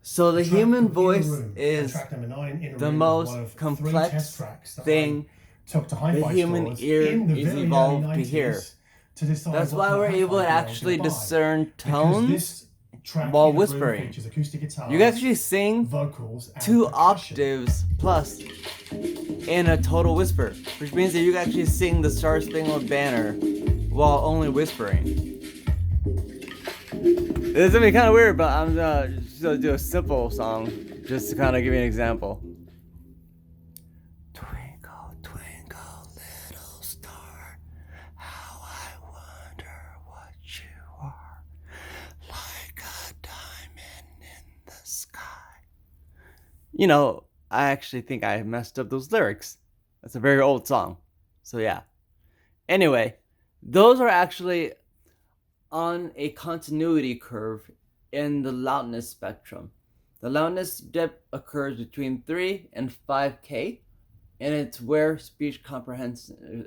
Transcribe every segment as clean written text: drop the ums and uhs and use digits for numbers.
So the human voice room, is track number 9 in a the room most one of three complex test tracks that thing I took to the hi-fi human stores ear in the is very early evolved to 90s hear. to decide That's what why kind we're of able hi-fi to gear I was actually going to buy. discern Because tones this track while in a room whispering. features acoustic You can guitars, actually sing vocals, and 2 percussion. octaves plus in a total whisper, which means that you can actually sing the Star Spangled Banner while only whispering. It's gonna be kind of weird, but I'm just gonna do a simple song just to kind of give you an example. Twinkle, twinkle, little star, how I wonder what you are, like a diamond in the sky. You know, I actually think I messed up those lyrics. That's a very old song. So yeah. Anyway, those are actually on a continuity curve in the loudness spectrum. The loudness dip occurs between 3 and 5K, and it's where speech comprehension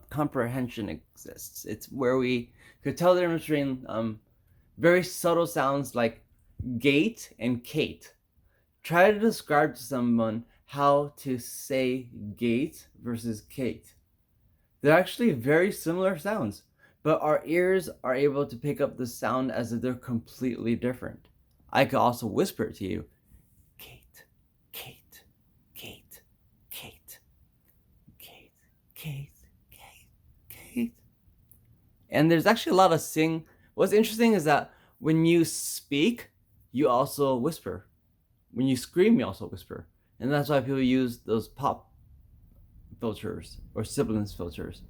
comprehension exists. It's where we could tell the difference between very subtle sounds like gate and kate. Try to describe to someone how to say gate versus kate. They're actually very similar sounds, but our ears are able to pick up the sound as if they're completely different. I could also whisper it to you, Kate, Kate, Kate, Kate, Kate, Kate, Kate, Kate. And there's actually a lot of sing. What's interesting is that when you speak, you also whisper. When you scream, you also whisper. And that's why people use those pop filters or sibilance filters.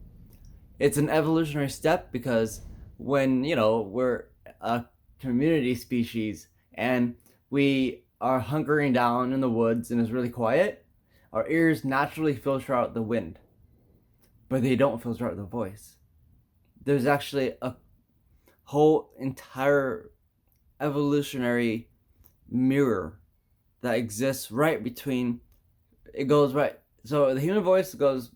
It's an evolutionary step because when, we're a community species and we are hunkering down in the woods and it's really quiet, our ears naturally filter out the wind, but they don't filter out the voice. There's actually a whole entire evolutionary mirror that exists right between, it goes right, so the human voice goes,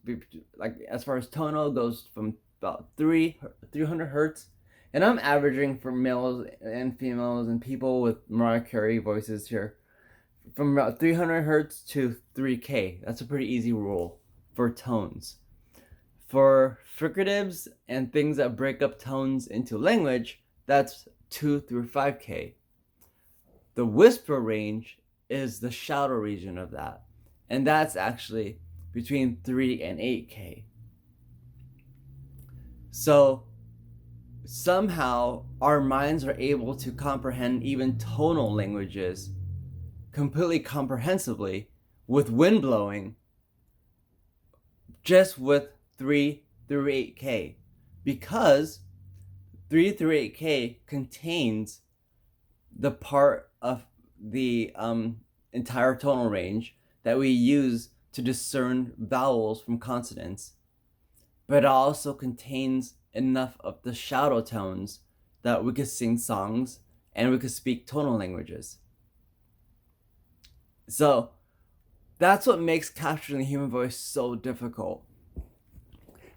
like, as far as tonal, goes from about 300 hertz, and I'm averaging for males and females and people with Mariah Carey voices here, from about 300 hertz to 3K. That's a pretty easy rule for tones. For fricatives and things that break up tones into language, that's 2 through 5K. The whisper range is the shadow region of that, and that's actually between 3 and 8K. So somehow our minds are able to comprehend even tonal languages completely comprehensively with wind blowing just with 3 through 8K, because 3 through 8K contains the part of the entire tonal range that we use to discern vowels from consonants, but it also contains enough of the shadow tones that we could sing songs and we could speak tonal languages. So that's what makes capturing the human voice so difficult.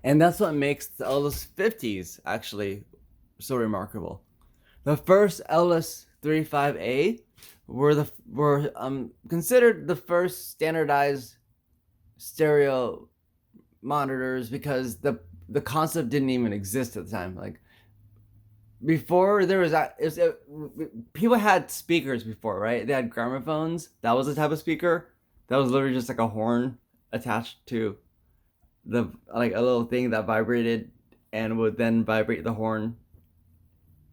And that's what makes the Ellis 50s actually so remarkable. The first Ellis 35A were considered the first standardized stereo monitors because the concept didn't even exist at the time. Like, before there was that, people had speakers before, right? They had gramophones. That was a type of speaker. That was literally just like a horn attached to the, like, a little thing that vibrated and would then vibrate the horn.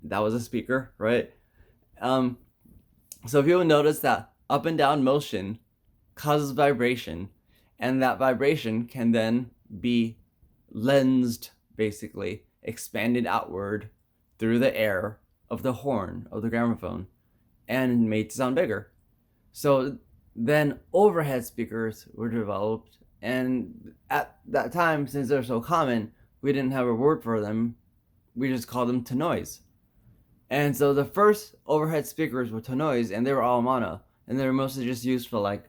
That was a speaker, right? So people notice that up and down motion causes vibration, and that vibration can then be lensed, basically expanded outward through the air of the horn of the gramophone and made to sound bigger. So then overhead speakers were developed, and at that time, since they're so common, we didn't have a word for them. We just called them tannoys. And so the first overhead speakers were tannoys, and they were all mono, and they were mostly just used for, like,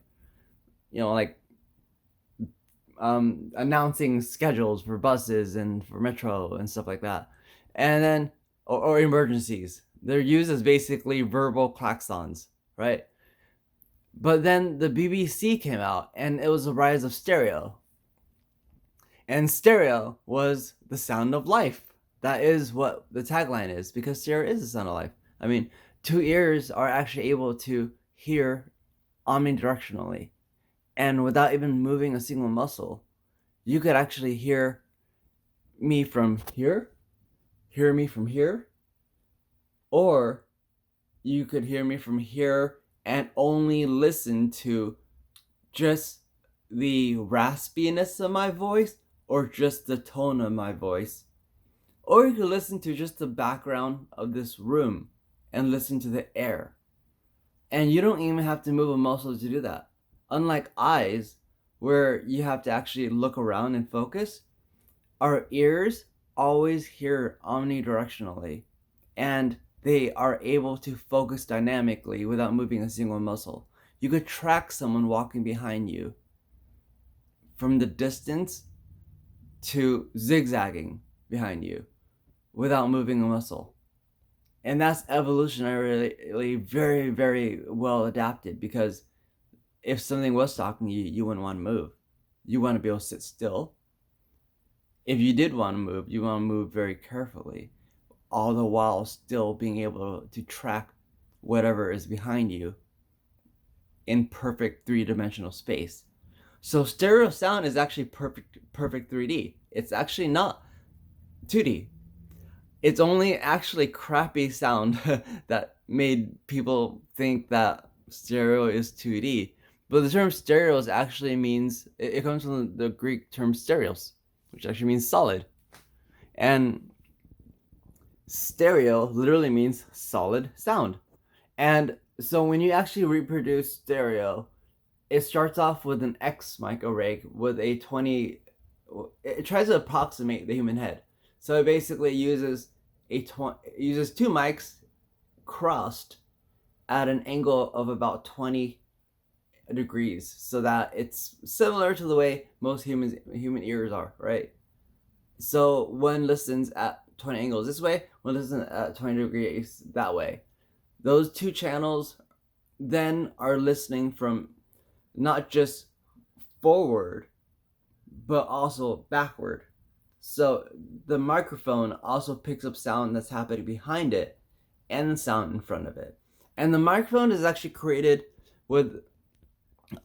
announcing schedules for buses and for metro and stuff like that. And then, or emergencies. They're used as basically verbal klaxons, right? But then the BBC came out and it was the rise of stereo. And stereo was the sound of life. That is what the tagline is, because stereo is the sound of life. I mean, two ears are actually able to hear omnidirectionally. And without even moving a single muscle, you could actually hear me from here, hear me from here, or you could hear me from here and only listen to just the raspiness of my voice or just the tone of my voice. Or you could listen to just the background of this room and listen to the air. And you don't even have to move a muscle to do that. Unlike eyes, where you have to actually look around and focus, our ears always hear omnidirectionally, and they are able to focus dynamically without moving a single muscle. You could track someone walking behind you from the distance to zigzagging behind you without moving a muscle. And that's evolutionarily very, very well adapted, because if something was stalking you, you wouldn't want to move. You want to be able to sit still. If you did want to move, you want to move very carefully, all the while still being able to track whatever is behind you in perfect three-dimensional space. So stereo sound is actually perfect 3D. It's actually not 2D. It's only actually crappy sound that made people think that stereo is 2D. But the term stereos actually means, it comes from the Greek term stereos, which actually means solid. And stereo literally means solid sound. And so when you actually reproduce stereo, it starts off with an X mic array with a 20. It tries to approximate the human head. So it basically uses uses two mics crossed at an angle of about 20 degrees, so that it's similar to the way most human ears are, right? So one listens at 20 angles this way, one listens at 20 degrees that way. Those two channels then are listening from not just forward, but also backward. So the microphone also picks up sound that's happening behind it and the sound in front of it. And the microphone is actually created with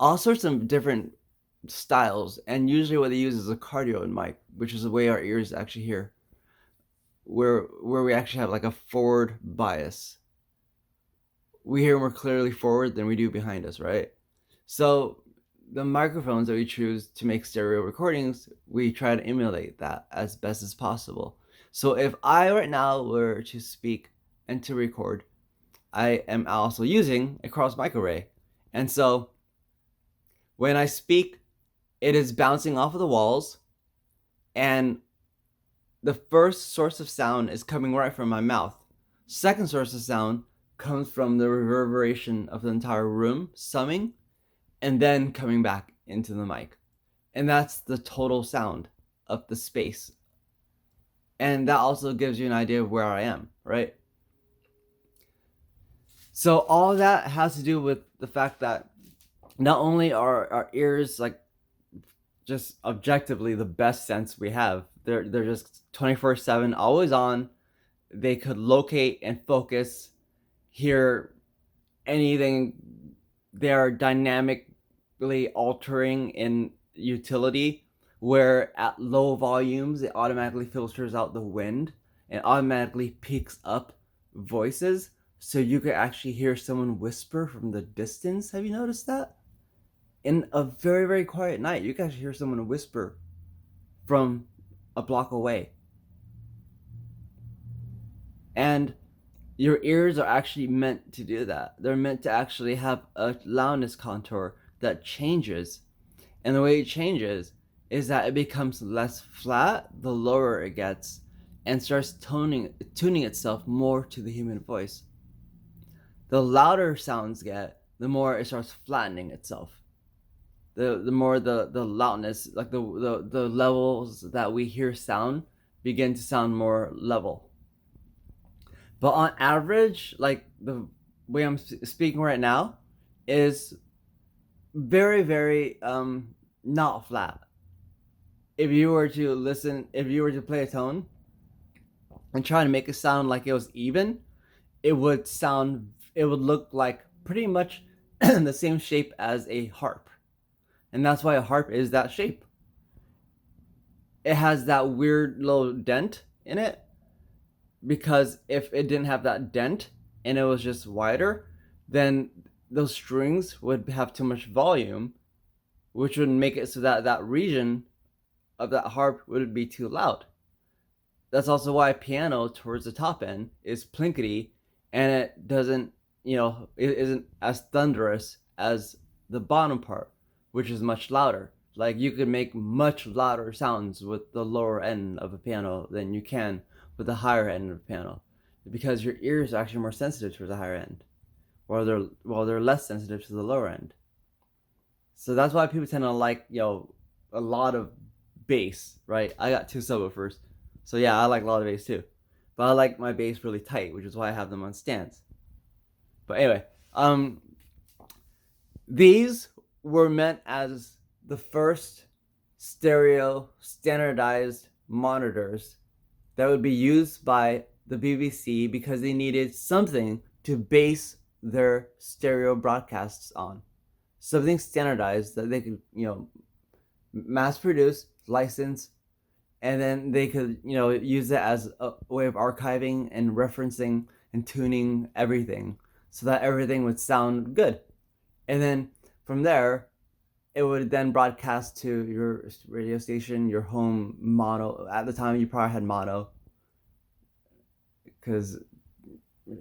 all sorts of different styles, and usually what they use is a cardioid mic, which is the way our ears actually hear, where we actually have like a forward bias. We hear more clearly forward than we do behind us, right? So the microphones that we choose to make stereo recordings, we try to emulate that as best as possible. So if I right now were to speak and to record, I am also using a cross mic array. And so when I speak, it is bouncing off of the walls, and the first source of sound is coming right from my mouth. Second source of sound comes from the reverberation of the entire room, summing, and then coming back into the mic. And that's the total sound of the space. And that also gives you an idea of where I am, right? So all of that has to do with the fact that not only are our ears like just objectively the best sense we have, they're just 24/7, always on. They could locate and focus, hear anything. They're dynamically altering in utility, where at low volumes it automatically filters out the wind and automatically picks up voices, so you could actually hear someone whisper from the distance. Have you noticed that? In a very, very quiet night, you can actually hear someone whisper from a block away. And your ears are actually meant to do that. They're meant to actually have a loudness contour that changes. And the way it changes is that it becomes less flat the lower it gets, and starts tuning itself more to the human voice. The louder sounds get, the more it starts flattening itself. The more the loudness, like the levels that we hear sound begin to sound more level. But on average, like the way I'm speaking right now, is very, very not flat. If you were to listen, if you were to play a tone and try to make it sound like it was even, it would look like pretty much the same shape as a harp. And that's why a harp is that shape. It has that weird little dent in it, because if it didn't have that dent and it was just wider, then those strings would have too much volume, which would make it so that that region of that harp would be too loud. That's also why piano towards the top end is plinkety, and it doesn't, it isn't as thunderous as the bottom part, which is much louder. Like you could make much louder sounds with the lower end of a piano than you can with the higher end of a piano, because your ears are actually more sensitive towards the higher end, while they're less sensitive to the lower end. So that's why people tend to like, a lot of bass, right? I got two subwoofers, so yeah, I like a lot of bass too. But I like my bass really tight, which is why I have them on stands. But anyway, these were meant as the first stereo standardized monitors that would be used by the BBC because they needed something to base their stereo broadcasts on. Something standardized that they could, mass produce, license, and then they could, use it as a way of archiving and referencing and tuning everything so that everything would sound good. And then from there, it would then broadcast to your radio station, your home mono. At the time, you probably had mono, because,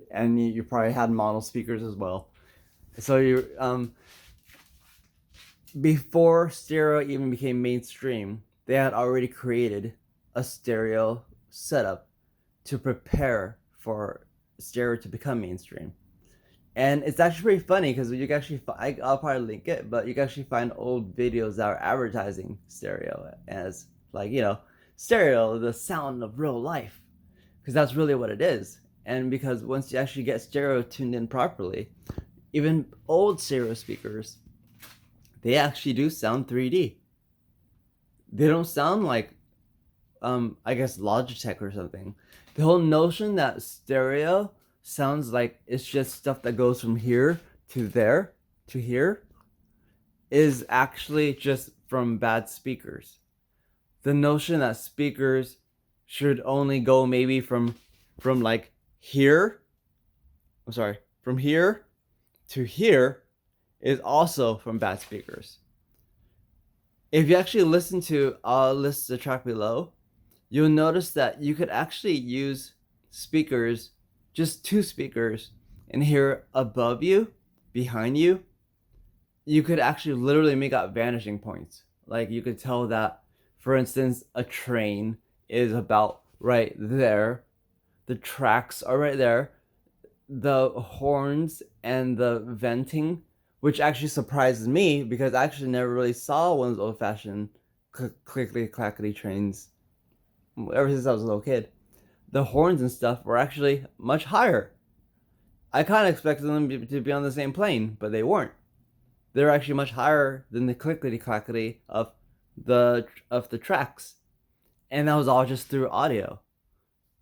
and you probably had mono speakers as well. So you before stereo even became mainstream, they had already created a stereo setup to prepare for stereo to become mainstream. And it's actually pretty funny because you can actually, I'll probably link it, but you can actually find old videos that are advertising stereo as, like, stereo, the sound of real life. Because that's really what it is. And because once you actually get stereo tuned in properly, even old stereo speakers, they actually do sound 3D. They don't sound like, I guess, Logitech or something. The whole notion that stereo sounds like it's just stuff that goes from here to there to here is actually just from bad speakers. The notion that speakers should only go maybe from like here, I'm sorry, from here to here is also from bad speakers. If you actually listen to, I'll list the track below, you'll notice that you could actually use speakers, just two speakers, and here above you, behind you, you could actually literally make out vanishing points. Like you could tell that, for instance, a train is about right there, the tracks are right there, the horns and the venting, which actually surprises me because I actually never really saw one of those old-fashioned clickety clackety trains ever since I was a little kid. The horns and stuff were actually much higher. I kind of expected them to be on the same plane, but they weren't. They're actually much higher than the clickety clackety of the tracks, and that was all just through audio,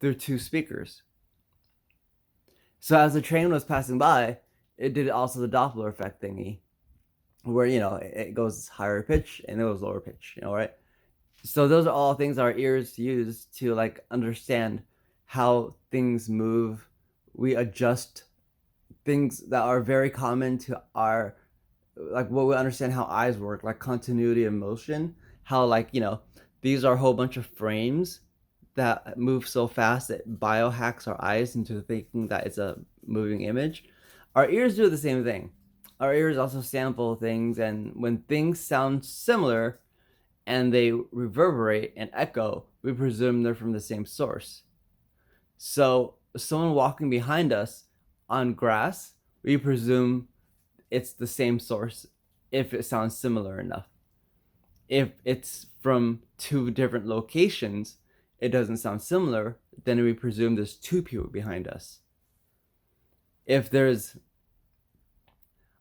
through two speakers. So as the train was passing by, it did also the Doppler effect thingy, where it goes higher pitch and it goes lower pitch, right? So those are all things our ears use to like understand how things move. We adjust things that are very common to our, like, what we understand how eyes work, like continuity of motion. How, like, these are a whole bunch of frames that move so fast that biohacks our eyes into thinking that it's a moving image. Our ears do the same thing. Our ears also sample things, and when things sound similar and they reverberate and echo, we presume they're from the same source. So someone walking behind us on grass, we presume it's the same source if it sounds similar enough. If it's from two different locations, it doesn't sound similar, then we presume there's two people behind us. if there's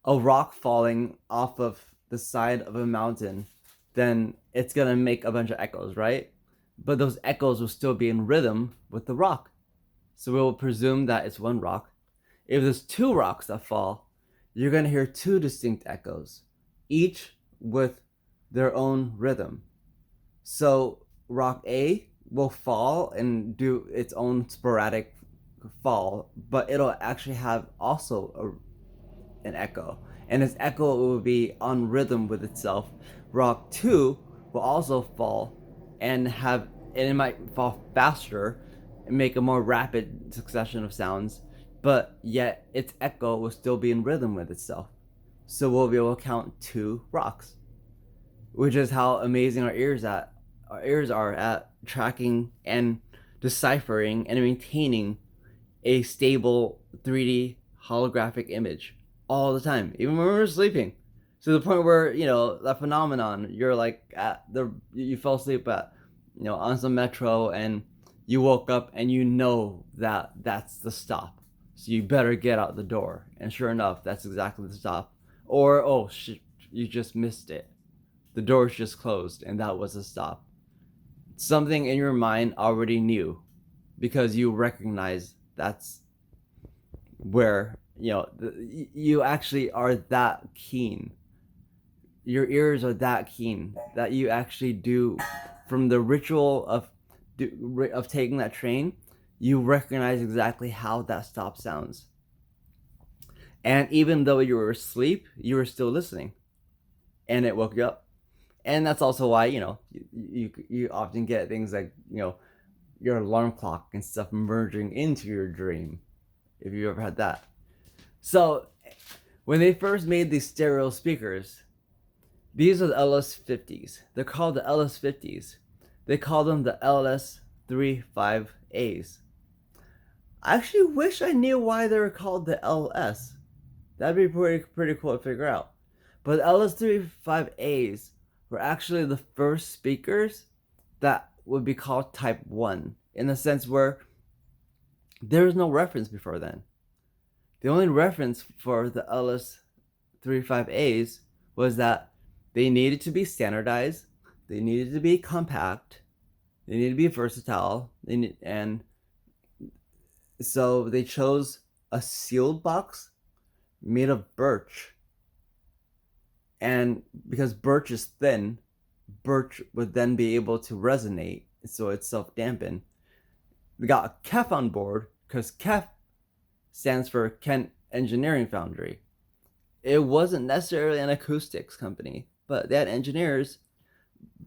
a rock falling off of the side of a mountain, then it's gonna make a bunch of echoes, right? But those echoes will still be in rhythm with the rock. So we'll presume that it's one rock. If there's two rocks that fall, you're gonna hear two distinct echoes, each with their own rhythm. So rock A will fall and do its own sporadic fall, but it'll actually have also an echo, and its echo will be on rhythm with itself. Rock 2 will also fall and it might fall faster and make a more rapid succession of sounds, but yet its echo will still be in rhythm with itself. So we'll be able to count two rocks, which is how amazing our ears are at tracking and deciphering and maintaining a stable 3D holographic image all the time, even when we're sleeping. To the point where, that phenomenon, you're like you fell asleep at, on some metro, and you woke up and you know that that's the stop. So you better get out the door. And sure enough, that's exactly the stop. Or, oh shit, you just missed it. The door's just closed and that was a stop. Something in your mind already knew because you recognize that's where you actually are that keen. Your ears are that keen that you actually do, from the ritual of taking that train, you recognize exactly how that stop sounds. And even though you were asleep, you were still listening, and it woke you up. And that's also why you often get things like your alarm clock and stuff merging into your dream, if you ever had that. So when they first made these stereo speakers, these are the LS50s. They're called the LS50s. They call them the LS35As. I actually wish I knew why they were called the LS. That'd be pretty cool to figure out. But the LS35As were actually the first speakers that would be called Type 1, in the sense where there was no reference before then. The only reference for the LS35As was that they needed to be standardized, they needed to be compact, they needed to be versatile, and so they chose a sealed box made of birch. And because birch is thin, birch would then be able to resonate, so it's self-dampened. We got a KEF on board because KEF stands for Kent Engineering Foundry. It wasn't necessarily an acoustics company, but they had engineers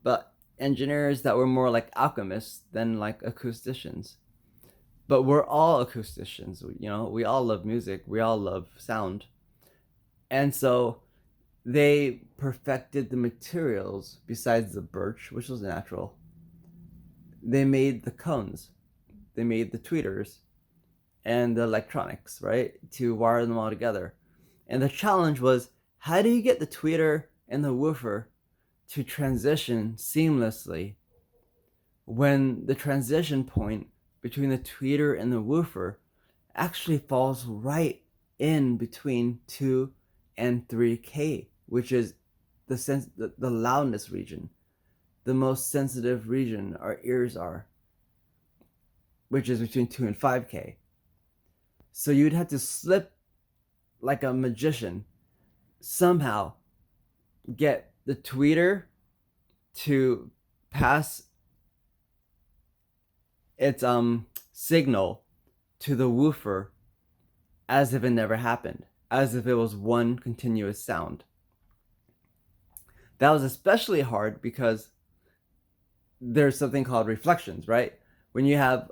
that were more like alchemists than like acousticians. But we're all acousticians, we all love music, we all love sound. And so they perfected the materials besides the birch, which was natural. They made the cones, they made the tweeters, and the electronics, right, to wire them all together. And the challenge was, how do you get the tweeter and the woofer to transition seamlessly when the transition point between the tweeter and the woofer actually falls right in between 2 and 3K, which is the loudness region, the most sensitive region our ears are, which is between 2 and 5K. So you'd have to slip like a magician, somehow get the tweeter to pass its signal to the woofer as if it never happened, as if it was one continuous sound. That was especially hard because there's something called reflections, right? When you have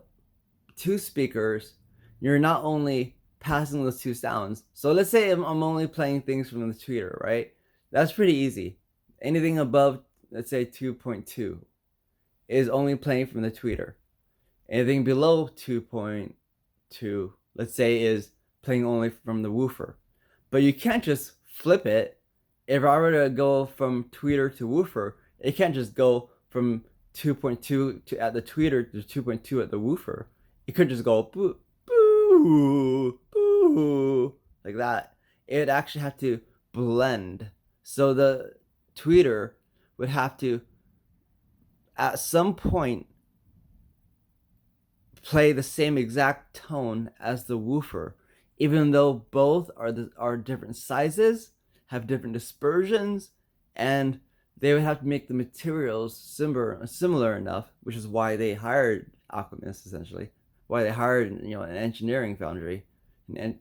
two speakers, you're not only passing those two sounds. So let's say I'm only playing things from the tweeter, right? That's pretty easy. Anything above, let's say 2.2, is only playing from the tweeter. Anything below 2.2, let's say, is playing only from the woofer. But you can't just flip it. If I were to go from tweeter to woofer, it can't just go from 2.2 at the tweeter to 2.2 at the woofer. It could just go boo, boo, boo, woo, like that, it actually had to blend. So the tweeter would have to, at some point, play the same exact tone as the woofer, even though both are different sizes, have different dispersions, and they would have to make the materials similar enough, which is why they hired alchemists, essentially, why they hired an engineering foundry, and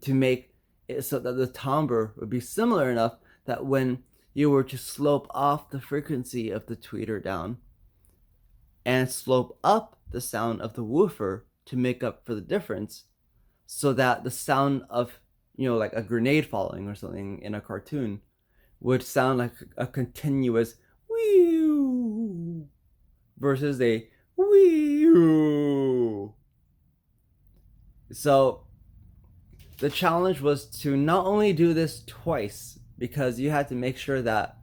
to make it so that the timbre would be similar enough that when you were to slope off the frequency of the tweeter down and slope up the sound of the woofer to make up for the difference, so that the sound of, like a grenade falling or something in a cartoon would sound like a continuous wee versus a wee. So the challenge was to not only do this twice, because you had to make sure that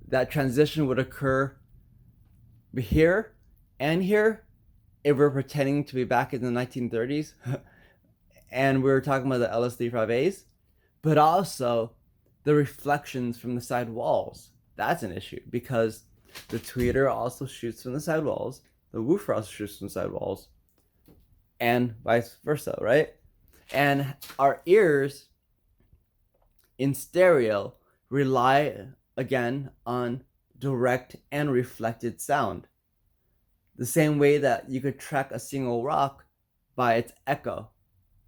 that transition would occur here and here if we're pretending to be back in the 1930s and we were talking about the LS35As, but also the reflections from the side walls. That's an issue because the tweeter also shoots from the side walls, the woofer also shoots from the side walls, and vice versa, right? And our ears in stereo rely again on direct and reflected sound. The same way that you could track a single rock by its echo.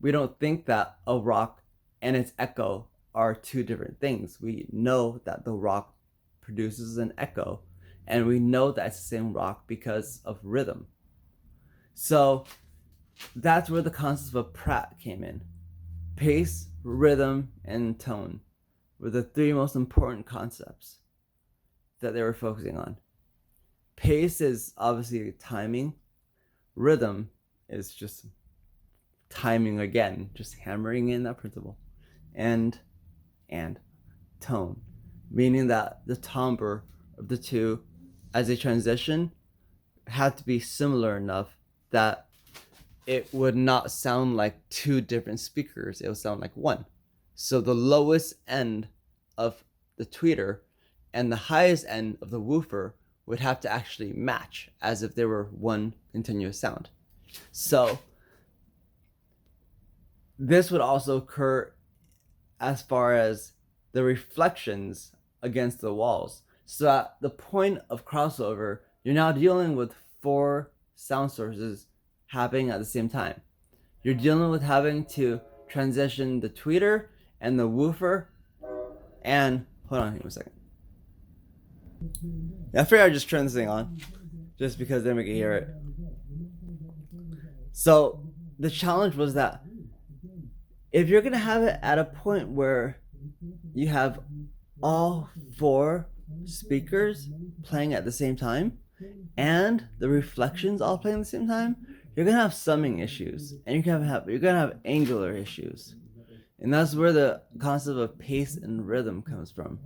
We don't think that a rock and its echo are two different things. We know that the rock produces an echo, and we know that it's the same rock because of rhythm. So that's where the concept of Pratt came in. Pace, rhythm, and tone were the three most important concepts that they were focusing on. Pace is obviously timing. Rhythm is just timing again, just hammering in that principle. And tone, meaning that the timbre of the two as a transition had to be similar enough that it would not sound like two different speakers. It would sound like one. So the lowest end of the tweeter and the highest end of the woofer would have to actually match as if they were one continuous sound. So this would also occur as far as the reflections against the walls. So at the point of crossover, you're now dealing with 4 sound sources happening at the same time. You're dealing with having to transition the tweeter and the woofer, and hold on here a second. I figured I'd just turn this thing on, just because then we can hear it. So the challenge was that if you're gonna have it at a point where you have all 4 speakers playing at the same time and the reflections all playing at the same time, you're gonna have summing issues, and you're gonna have angular issues, and that's where the concept of pace and rhythm comes from.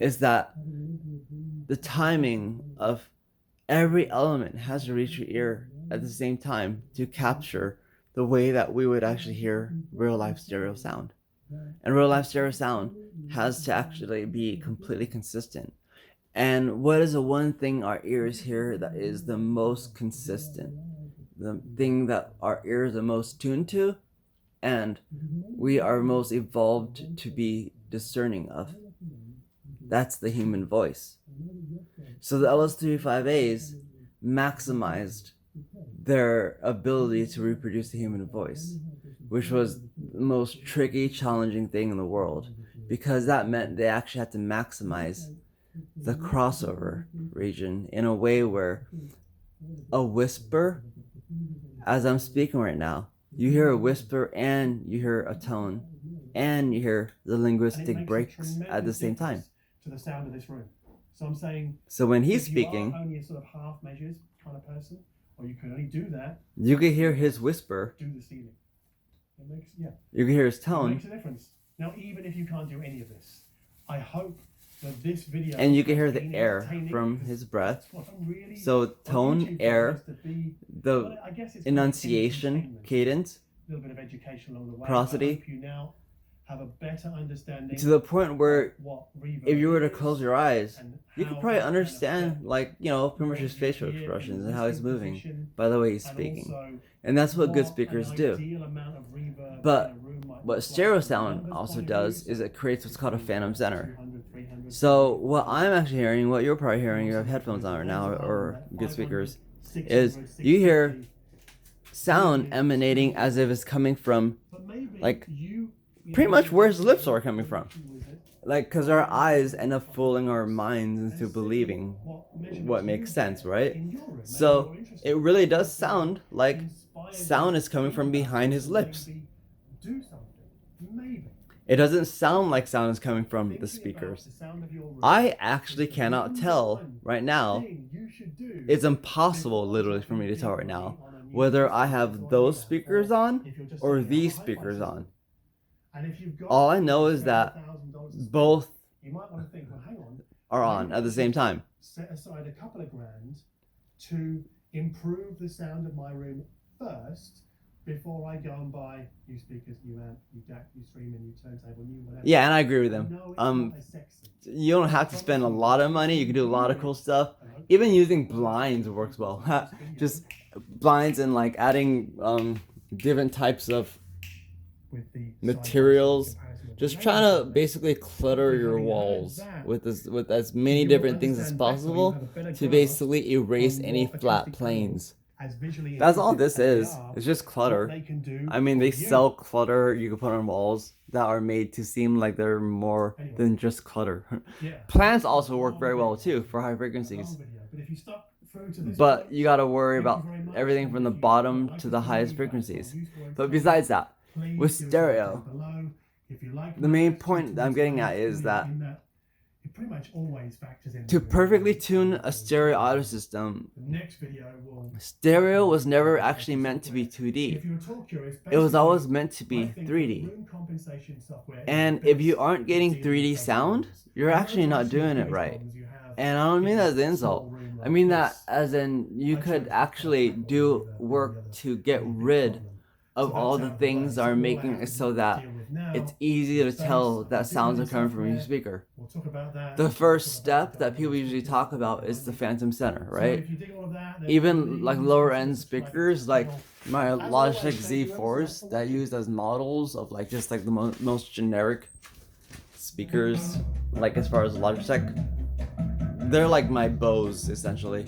Is that the timing of every element has to reach your ear at the same time to capture the way that we would actually hear real life stereo sound. And real life stereo sound has to actually be completely consistent. And what is the one thing our ears hear that is the most consistent? The thing that our ears are most tuned to and we are most evolved to be discerning of. That's the human voice. So the LS35As maximized their ability to reproduce the human voice, which was the most tricky, challenging thing in the world, because that meant they actually had to maximize the crossover region in a way where a whisper, as I'm speaking right now, you hear a whisper and you hear a tone and you hear the linguistic breaks at the same time. To the sound of this room. So I'm saying, so when he's if speaking, you are only a sort of half measures kind of person, or you can only do that, you can hear his whisper. Do the ceiling. It makes, you can hear his tone. It makes a difference. Now, even if you can't do any of this, I hope that this video, and you can hear the air from his breath. So tone, air, the enunciation, cadence, little bit of education along the way. Prosody. I hope you now have a better understanding To the point where what reverb if you were to is close your eyes, and you could how probably it can understand, affect like, you know, pretty much what his you facial hear in expressions the and how he's listening moving position, by the way he's and speaking. also And that's what good what speakers an do. ideal amount of reverb in But a room might what look stereo like from a sound numbers also point of view, does is it creates what's called a phantom center. 200, 300, So 400, what I'm actually hearing, what you're probably and hearing, you also have the headphones on right lens now alone, or that good 500, speakers, 600, is you hear 650, sound really emanating is as if it's coming from, but maybe like, you pretty know, much where his lips you are coming from. with it, Like, because our eyes end up fooling our minds into and see believing what what measurements makes you sense, get right? in your room. Maybe So you're interested it in really something does sound like inspires you sound to is coming think from about behind this his and lips. maybe do something. Maybe. It doesn't sound like sound is coming from the Thinking about speakers. the sound of your room I actually is the cannot number tell one right now. thing you should do It's impossible, before literally, for me to jumping tell right deeply now on a new whether piece I of have audio those app, speakers or on if you're just or setting up these a hi-fi speakers system. on. And if you've got All I know is that $7,000 to spend, both you might want to think, well, hang on, are on at the same time. set aside a couple of grand to improve the sound of my room first before I go and buy new speakers, new amp, new DAC, new streaming, new turntable, new whatever. Yeah, and I agree with them. No, it's not as sexy. You don't have to spend a lot of money. You can do a lot of cool stuff. Even using blinds works well. Just blinds and like adding different types of With the materials. side-by-side comparison of Just the trying main to basically clutter your walls with as many you'll different things as understand better, possible you'll have a better to grasp basically erase on any what flat acoustic planes. as visually That's all impressive this as they is. are, It's just what clutter. they can do I mean, for they you. sell clutter you can put on walls that are made to seem like they're more than just clutter. Yeah. Plants also work very well too for high frequencies. But if you stuck through to this But point, you gotta worry thank you about very much. everything And from the if you bottom like to this the video, highest you've got some frequencies. useful But information, besides that, please with give us a stereo, comment below. If you like the my main attitude point that I'm towards getting my at is that it pretty much always factors in to the perfectly reverb tune and a stereo audio system, the next video will stereo was never actually meant to be 2D. if you're at all curious, It was basically, always meant to I be think 3D. room compensation software is And the if you best aren't getting dealing 3D with sound, problems. you're And actually those are not actually the doing it biggest right. problems you have And I don't mean in that as an a small insult. room I like mean that this. as in you I could chose actually to do put work the other to get really big rid problem. of So all that's the out of the way. things that So are all I making have it to so that deal with now it's easy to is tell bass, that sounds are different coming from your software. speaker. We'll talk about that. The We'll first talk about step the that people download usually speakers talk and about is the phantom center, So right? if you dig all of that, then Even like please lower consider end subscribing to speakers this like channel. my As Logitech always, thank you ever so much Z4s for that I watching. used as models of like just like the most generic speakers, like as far as Logitech, they're like my Bose essentially.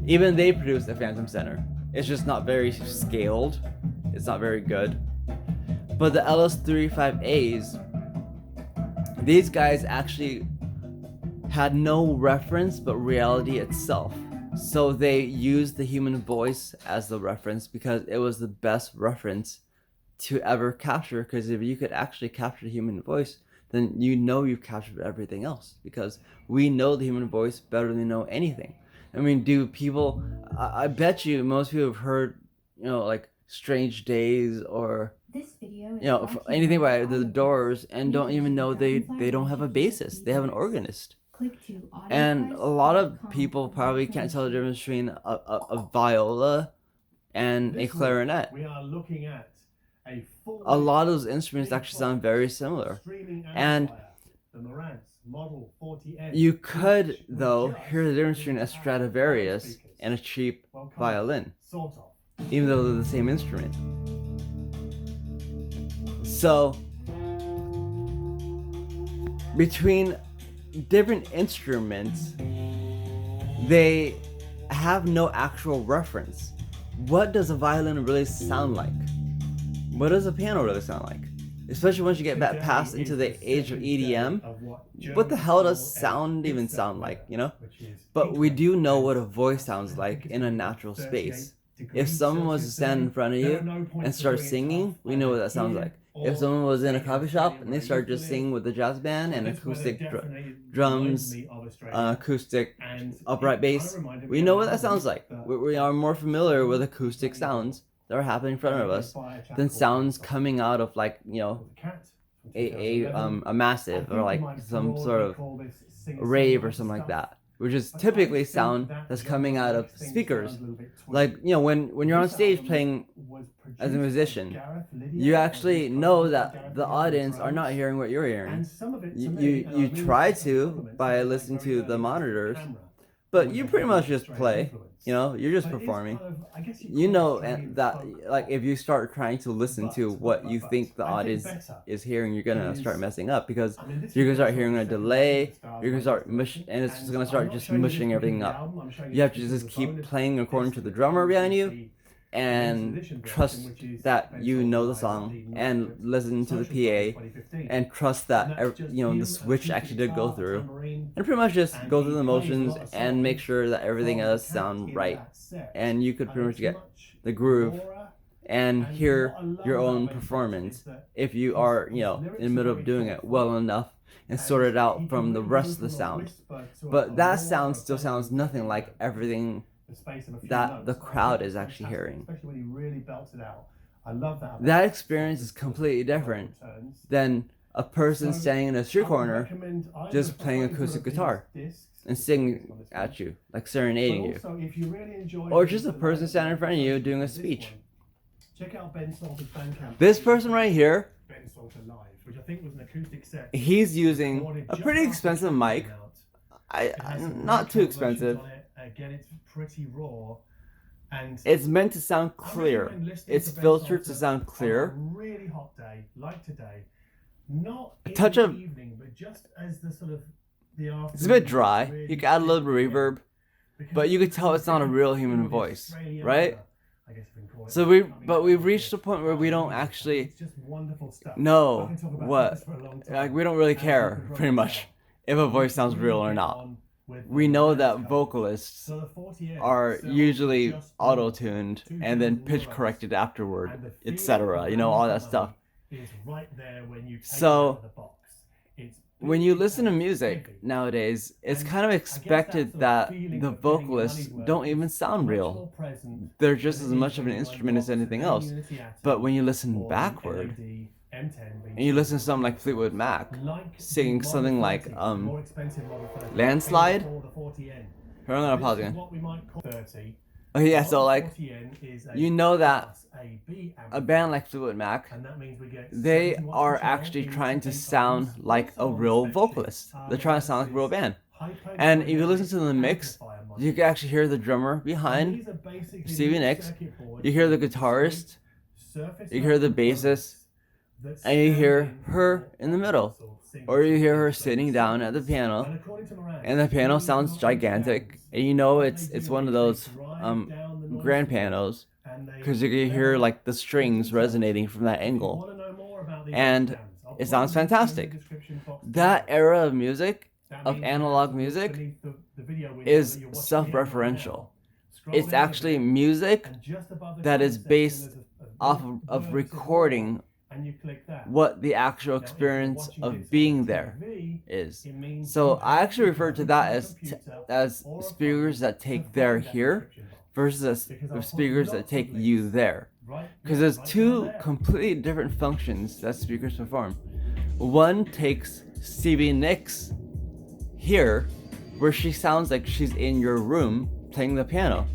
Even they produce a phantom center. It's just not very scaled. It's not very good. But the LS35As, these guys actually had no reference but reality itself. So they used the human voice as the reference because it was the best reference to ever capture. Because if you could actually capture the human voice, then you know you've captured everything else. Because we know the human voice better than we know anything. I mean, do people? I bet you most people have heard, like Strange Days or anything by the Doors, and don't even know they don't have a bassist. They have an organist. And a lot of people probably can't tell the difference between a viola and a clarinet. We are looking at a lot of those instruments actually sound very similar. And the Marantz Model 40N, you could, though, hear the difference between a Stradivarius and a cheap violin, sort of, even though they're the same instrument. So, between different instruments, they have no actual reference. What does a violin really sound like? What does a piano really sound like? Especially once you get back past into the age of EDM. What the hell does sound even sound like, But we do know what a voice sounds like in a natural space. If someone was to stand in front of you and start singing, we know what that sounds like. If someone was in a coffee shop and they started just singing with a jazz band and acoustic drums, acoustic upright bass, we know what that sounds like. We are more familiar with acoustic sounds that are happening in front of us than sounds coming out of a massive or like some sort of rave or something like that. which is But I typically think sound that that's coming genre out of makes things speakers. sound a little bit Like, twisted. you know, when you're on This stage album playing was as a produced by musician, Gareth you Lydiard, or actually his know co-writer that Gareth the Lydiard on the audience are not drums. hearing what you're hearing. And some of it to You me, and I you mean try this as a to compliment, by sounded like listening very to the early disc monitors, camera, but with you a pretty heavy much just Australian play. influence. You know, you're just But it is performing. kind of, I guess You call it know Australian that, folk like, pop. if you start trying to listen to what you think the I think audience better is hearing, you're gonna start is, messing up, because I mean, this you're is gonna start based hearing on a the second album delay. that stars You're gonna my start inspiration, and it's just gonna I'm start not just showing you this mushing because everything of the up. album. I'm showing You have to this because just of the keep bonus playing according disc to the that drummer comes behind with you, the limited and edition trust version, which is that Ben you Solder know the Live at song, the and Northcote listen to the Social Club in PA, 2015. and trust And that that's just you know the him, an switch acoustic actually did go guitar, a through, tambourine, and pretty much just and go through he the plays a motions lot of and make songs sure that everything from the does cat sound in right, that set. and you could And pretty much it's get much the groove rawer. and And hear what I love your about own Ben Solder is performance that if you his, are, you his know, lyrics in the are middle very of doing it thoughtful, well enough and sort and it out he from can the really rest go of the from a sound. whisper to But a that roar sound of still sounds vocals nothing in like everything the space of a few that the notes. I crowd think is it's actually fantastic, hearing. especially when he really belts it out. I love that. That About experience is completely different turns. than a person So standing in a street I would corner recommend either just of the playing photos acoustic of these guitar discs, and the singing discs on this one. at you, like But serenading you. also, if you really enjoy Or the- just a the person live standing in front of you doing a this speech. one, check out Ben Salter's Bandcamp. This person right here, Ben Salter Live, which I think was an acoustic set. he's using recorded a just pretty after expensive True mic. came out. It has some Not great too cover versions expensive. on it. Again, it's pretty raw, and It's meant to sound I clear. recommend listening It's to Ben filtered to Salter sound on a clear. really hot day, like today. Not A in touch the of- evening, but just as the sort of the afternoon. It's a bit dry. really You can add a little bit of kicking in. reverb, Because but you could tell it's not a real through human the voice, Australian, right? I guess you can call it So coming we've out reached of a point where we don't actually It's just wonderful stuff. I know can talk about what, this for a long time. like, we don't really As you care, can probably pretty much, tell. if a voice You sounds really real or get not. on with We the know live that coverage. vocalists So the 48 are sells usually just auto-tuned and then pitch €2,000, corrected afterward, and the feeling etc. of You know, all that value for stuff. money is right there when you take So, it out of the box. It's When you big listen to and music heavy. nowadays, it's And kind of I guess expected that that sort of feeling the of getting your vocalists money's worth don't is even sound much real. more present They're just than as it is much of when an you instrument as unbox an anything else. Unity Atom But when you listen or an backward, LED M10 and you listen to something like Fleetwood Mac, like singing the something Model like 30, the more expensive Model 30, Landslide? came before the 40N. Hold on, I'll This pause is again. what we might call 30. Oh yeah, Model so like, 40N is a you know that Class AB a band like Fleetwood Mac, and that means we get they 70 watts are per channel actually in trying to 10 sound times. like a Also on real spec vocalist. sheets are They're trying to sound like a real band. hyper And if you dynamic listen to the mix, amplifier you modules. can actually hear the drummer And behind these are basically Stevie little Nicks. circuit boards You hear the with guitarist, surface you hear the level bassist, components and you that hear stand her for in the middle. single Or you hear her instrument sitting down at the sequence. piano, And according to Moran, and the piano these sounds are gigantic, sounds. and you know What it's they do one of is those they drive down the noise grand floor pianos, and they because you can hear level like the strings the details. resonating from that If you angle, wanna know more about these and jams, I'll it put sounds links in the fantastic. description box That below. era of music, That of means analog that music, beneath the video window is that you're watching me on right self-referential. now, scroll It's down a actually bit, music and just above the that comment is section, based there's a off word of that says recording more, and you click that. what the actual Now, if you're experience watching of this being on there TV, is. it means So you I have actually to refer go to that a as computer as or a speakers phone that to take find there that here description box. versus Because I'll put speakers that lots take of you links there. right Because there, there's right two down there. completely different functions that speakers perform. One takes Stevie Nicks here, where she sounds like she's in your room playing the piano.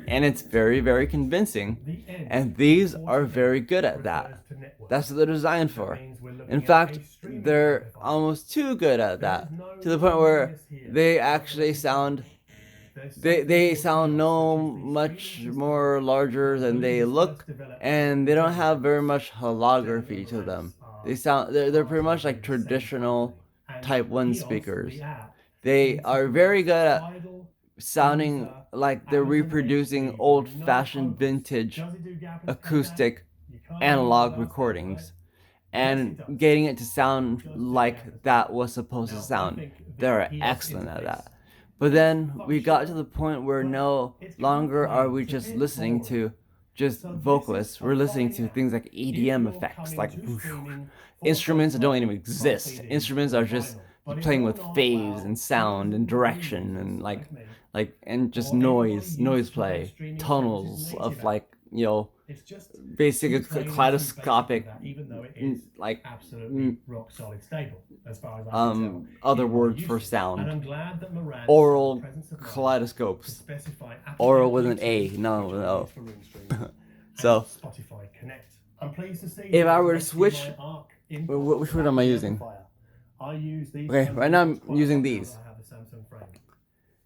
And it's very, very convincing. The end And these before are the very end good at that. refers to network. That's what they're designed That for. means we're looking In at fact, a streaming they're amplifier. almost too good at There that, is no to the point where bias here. they actually sound There's they something sound called no chaos, which is the much streaming more system larger than that they was look, first developed and they don't have very much holography to Denver them. Rams They sound they're pretty much are like the same traditional company. And Type 1 Eos, speakers. the app, They are very good at Tidal, sounding Deezer, like they're Amazon reproducing HD, old-fashioned no vintage Does it do gap and acoustic you can't analog do that, recordings, right? and Yes, it does. getting it to sound It does do like gap and that was supposed Now, to I sound. think the They're EOS excellent at interface that. But then we got to functional, the point where but no it's kind of longer are plain. we It's a just bit listening boring. to just So this is vocalists. a We're listening fine to things like app. If EDM you're effects, coming like to whoosh, streaming instruments that don't even 4.5 exist. CD Instruments or are just vinyl, but if playing you're with not, phase well, and sound and those are the direction users and like me, and just or anybody noise used play, to have streaming tunnels services of native like, you know, It's just basically explaining some kaleidoscopic, basics of that, even though it is like absolutely rock solid stable as far as I can tell. other in what words you for see. And sound. I'm glad that Moran had the Oral presence of mind to kaleidoscopes. specify Apple Oral with an AirPlay A, 2, no, which I no. use for room streaming, So, and Spotify Connect. I'm pleased to see if that I there's were an to switch, HDMI ARC input which for one that am I using? amplifier. I use these Okay, kinds right of now inputs I'm quite a using lot now these. that I have the Samsung frame.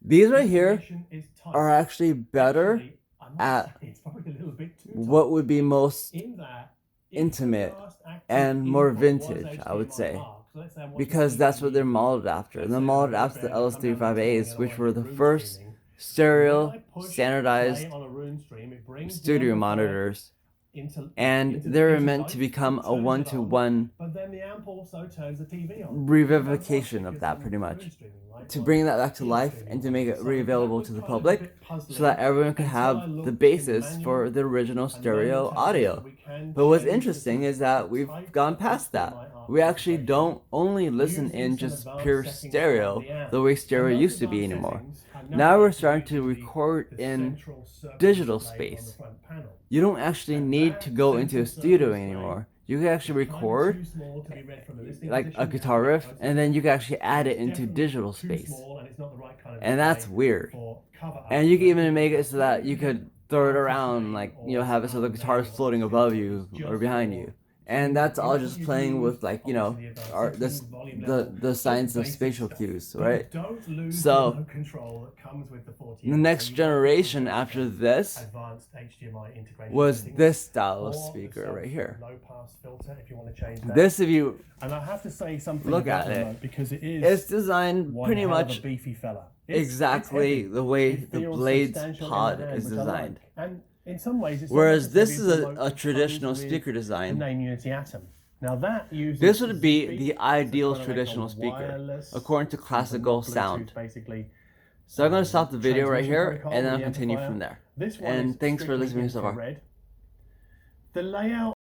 These right here Information is tight. are actually better Actually, I might at say it's probably a little bit too tight. what would be most In that, if the intimate last active and more input was vintage, I would HDMI say, ARC, so let's say I'm watching because that's what they're TV, modeled after. let's They're say I'm modeled going to after the bed, I come down the next morning LS35As, and I which want were to do the room first streaming. When stereo, I push standardized play on a room stream, it brings the studio amplifier monitors, into and the they're into meant life, to become a turns it on, one-to-one but then the amp also turns the TV on. revivification of that, pretty Room much, streaming, right? to Or bring that back to film life streaming, and to make it so that re-available was to the kind of a public, bit so puzzling that everyone could until I have looked the in basis manual for the original and learned the stereo techniques audio. that we can But what's change the interesting is switch that to we've type gone of past that. HDMI ARC We actually configuration don't only listen using in some just advanced pure settings stereo from the amp. the way stereo And those used to be advanced anymore. settings are Now we're navigated starting to using record the in central circle digital display on the space. front panel. You don't actually And need to that go into a central studio circle display anymore. You can actually is kind of record too small to be read from a listening like a position guitar and riff, notes and then you can actually and add it's it into definitely digital too space. small and it's not the right kind of And that's display weird. for cover art. And you can So even make it it's so that really you good could throw it artist around, name like, or have it so the sound guitar is name or floating whatever. above It's you or just behind for you. And that's all just playing with, like, obviously the advanced the settings, volume the level, the science of basic spatial stuff. cues, But right? don't lose the So remote control that comes with the 40. the next generation after this advanced HDMI integration was settings, this style of or the speaker right here. low pass filter if you want to change that. This, if you And I have to say something look about at the it, remote because it is it's designed one pretty hell of much a beefy fella. exactly it's the way It the feels Blade's substantial in pod the hand, is which I like. designed. And in some ways, it's Whereas not this necessarily is the remote a that traditional comes with speaker the design. name Unity Atom. Now that uses This would be Zigbee, the so ideal kind of like a traditional speaker, wireless according to classical Bluetooth, sound. basically. So I'm going to stop the video right Transmission here, protocol and then with I'll the continue amplifier. from there. This one And is thanks for strictly listening so far. infrared. The layout